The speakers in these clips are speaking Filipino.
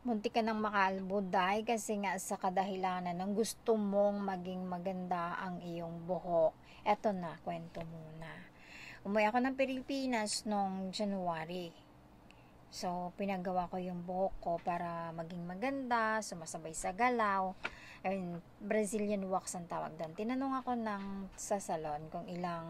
Muntik ka ng makalbo dahil kasi nga sa kadahilanan ng gusto mong maging maganda ang iyong buhok. Eto na, kwento muna. Umuwi ako ng Pilipinas noong January. So, pinagawa ko yung buhok ko para maging maganda, sumasabay sa galaw. Brazilian wax ang tawag doon. Tinanong ako sa salon kung ilang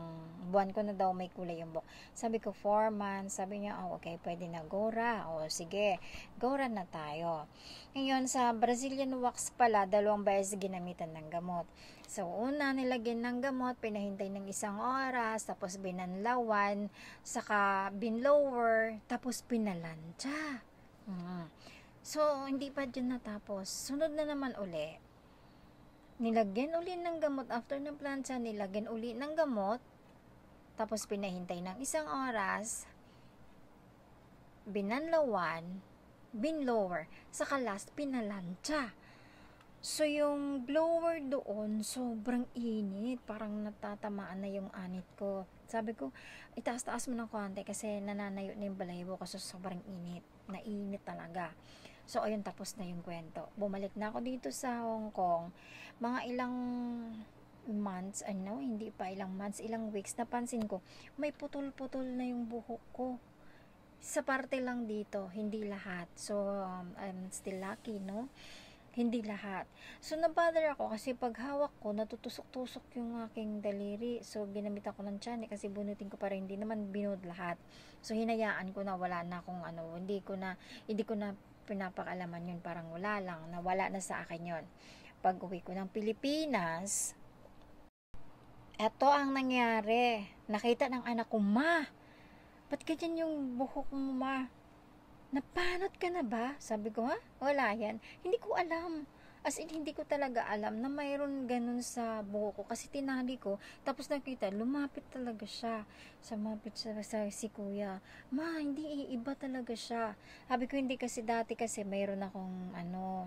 buwan ko na daw may kulay yung buhok. Sabi ko 4 months. Sabi niya, okay, pwede na Gora. Sige, Gora na tayo. Ngayon, sa Brazilian wax pala, 2 beses ginamitan ng gamot. So, una nilagyan ng gamot, pinahintay ng 1 oras, tapos binanlawan, saka binlower, tapos pinalantsa. So, hindi pa dyan natapos. Sunod na naman uli. Nilagyan uli ng gamot. After ng plancha, nilagyan uli ng gamot. Tapos pinahintay ng 1 oras. Binanlawan, binlower, saka last, pinalantsa. So, yung blower doon, sobrang init. Parang natatamaan na yung anit ko. Sabi ko, itaas-taas mo ng konti kasi nananayo na yung balahibo kasi sobrang init. Nainit talaga. So, ayun, tapos na yung kwento. Bumalik na ako dito sa Hong Kong. Mga ilang months, hindi pa ilang months, ilang weeks, napansin ko, may putol-putol na yung buhok ko. Sa parte lang dito, hindi lahat. So, I'm still lucky, no? Hindi lahat. So, nabother ako kasi pag hawak ko, natutusok-tusok yung aking daliri. So, ginamit ako ng tiyan kasi bunutin ko para hindi naman binud lahat. So, hinayaan ko na wala na akong hindi ko na pinapakalaman yun. Parang wala lang, nawala na sa akin yun. Pag uwi ko ng Pilipinas, eto ang nangyari. Nakita ng anak ko, Ma, ba't ganyan yung buhok mo, Ma? Napanot ka na ba? Sabi ko, ha? Wala yan. Hindi ko alam. As in, hindi ko talaga alam na mayroon ganun sa buhok ko. Kasi tinali ko, tapos nakita, lumapit talaga siya. Sumapit sa si kuya. Ma, hindi, iba talaga siya. Sabi ko, hindi kasi dati kasi mayroon akong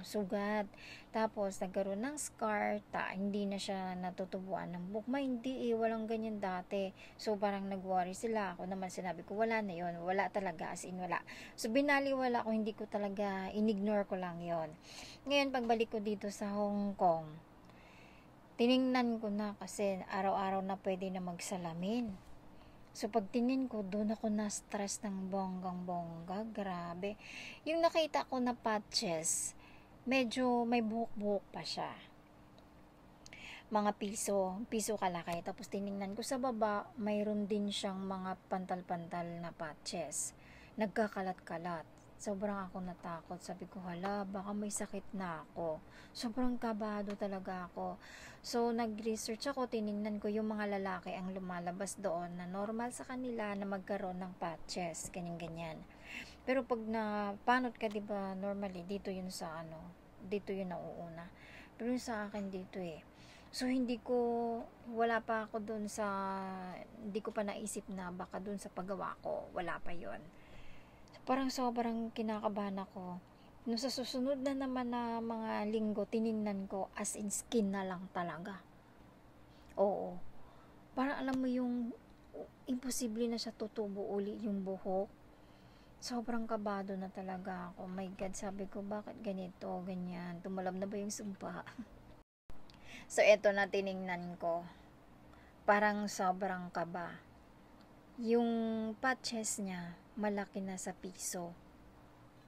sugat. Tapos, nagkaroon ng scar. Hindi na siya natutubuan ng buhok. Ma, hindi walang ganyan dati. So, parang nag-worry sila. Ako naman sinabi ko, wala na yon. Wala talaga, as in wala. So, binaliwala ko, hindi ko talaga, inignore ko lang yon. Ngayon, pagbalik ko dito sa Hong Kong, tiningnan ko na kasi araw-araw na pwede na magsalamin. So, pagtingin ko, doon ako na-stress ng bonggang-bongga. Grabe. Yung nakita ko na patches, medyo may buhok-buhok pa siya. Mga piso kalaki. Tapos tiningnan ko sa baba, mayroon din siyang mga pantal-pantal na patches. Nagkakalat-kalat. Sobrang ako natakot. Sabi ko, hala, baka may sakit na ako. Sobrang kabado talaga ako. So, nag-research ako, tiningnan ko yung mga lalaki ang lumalabas doon na normal sa kanila na magkaroon ng patches, ganyan-ganyan. Pero pag napanot ka, diba, normally, dito yun dito yun nauuna. Pero yung sa akin dito So, hindi ko pa naisip na baka dun sa paggawa ko, wala pa yon. Parang sobrang kinakabahan ako. No, sa susunod na naman na mga linggo, tiningnan ko as in skin na lang talaga. Oo. Parang alam mo yung imposible na siya tutubo uli yung buhok. Sobrang kabado na talaga ako. My God, sabi ko, bakit ganito, ganyan? Tumalab na ba yung sumpa? So, eto na tiningnan ko. Parang sobrang kaba. Yung patches niya, malaki na sa piso.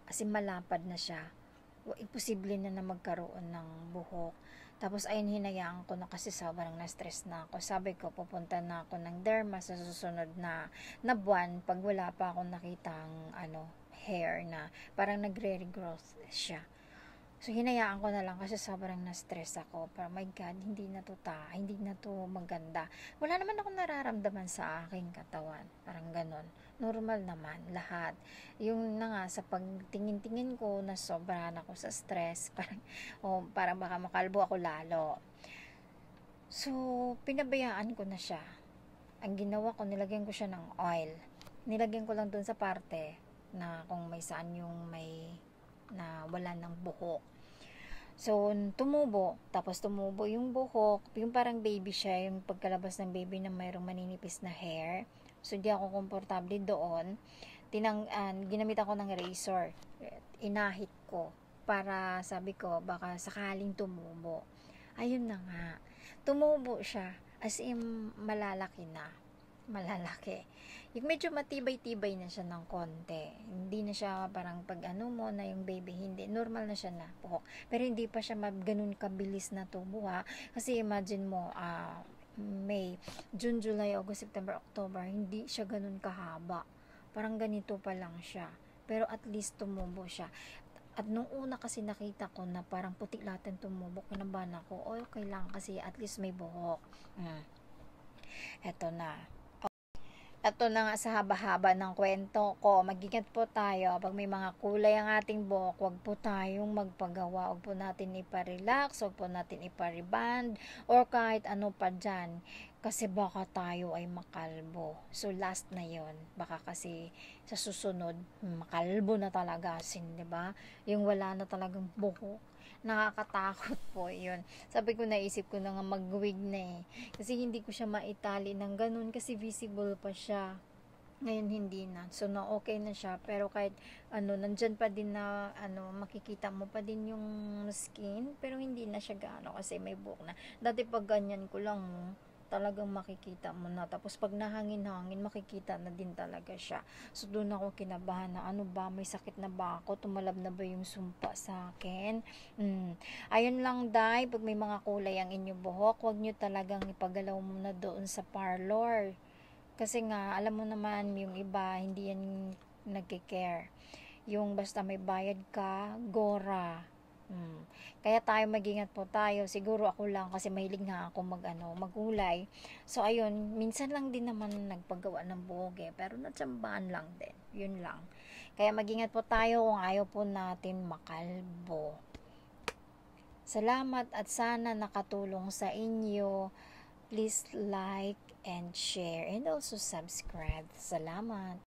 Kasi malapad na siya. Imposible na magkaroon ng buhok. Tapos ayun, hinayaan ko na kasi sobrang na-stress na ako. Sabi ko, pupunta na ako ng derma sa susunod na buwan pag wala pa akong nakitang hair na parang nagre-regrowth siya. So, hinayaan ko na lang kasi sobrang na-stress ako. Pero, my God, hindi na to maganda. Wala naman ako nararamdaman sa aking katawan. Parang ganon. Normal naman, lahat. Yung na nga, sa pagtingin-tingin ko, nasobrahan ako sa stress. Parang baka makalbo ako lalo. So, pinabayaan ko na siya. Ang ginawa ko, nilagyan ko siya ng oil. Nilagyan ko lang dun sa parte na kung may saan yung na wala ng buhok. So, tapos tumubo yung buhok, yung parang baby siya, yung pagkalabas ng baby na mayroong maninipis na hair. So, di ako komportable doon. Ginamit ako ng razor. Inahit ko. para sabi ko baka sakaling tumubo. Ayun na nga, tumubo siya, as in malalaki na, malalaki. Yung medyo matibay-tibay na siya ng konti. Hindi na siya parang pag ano mo na yung baby, hindi. Normal na siya na buhok. Pero hindi pa siya ganun kabilis na tubo ha. Kasi imagine mo, May, June, July, August, September, October, hindi siya ganun kahaba. Parang ganito pa lang siya. Pero at least tumubo siya. At nung una kasi nakita ko na parang puti lahat ng tumubo, kinabahan ako, okay lang kasi at least may buhok. Eto na. Ito na nga sa haba-haba ng kwento ko. Mag-ingat po tayo. Pag may mga kulay ang ating buhok, huwag po tayong magpagawa. Huwag po natin ipa-relax, huwag po natin ipa-reband, or kahit ano pa dyan. Kasi baka tayo ay makalbo. So, last na yon. Baka kasi sa susunod, makalbo na talaga. Diba? Yung wala na talagang buhok. Nakakatakot po yun. Sabi ko, naisip ko na nga mag-wig na eh. Kasi hindi ko siya maitali ng ganun kasi visible pa siya. Ngayon hindi na. So na okay na siya. Pero kahit nandyan pa din na makikita mo pa din yung skin. Pero hindi na siya gaano kasi may buhok na. Dati pag ganyan ko lang, talagang makikita mo na. Tapos pag nahangin-hangin, makikita na din talaga siya. So doon ako kinabahan na ano ba, may sakit na ba ako? Tumalab na ba yung sumpa sa akin? Ayun lang, Day. Pag may mga kulay ang inyong buhok, huwag nyo talagang ipagalaw muna doon sa parlor. Kasi nga, alam mo naman, yung iba, hindi yan nagke-care. Yung basta may bayad ka, gora. Kaya tayo mag-ingat po tayo. Siguro ako lang kasi mahilig nga ako magulay. So ayun, minsan lang din naman nagpagawa ng buhok eh, pero natsambahan lang din. Yun lang. Kaya mag-ingat po tayo kung ayaw po natin makalbo. Salamat at sana nakatulong sa inyo. Please like and share and also subscribe. Salamat.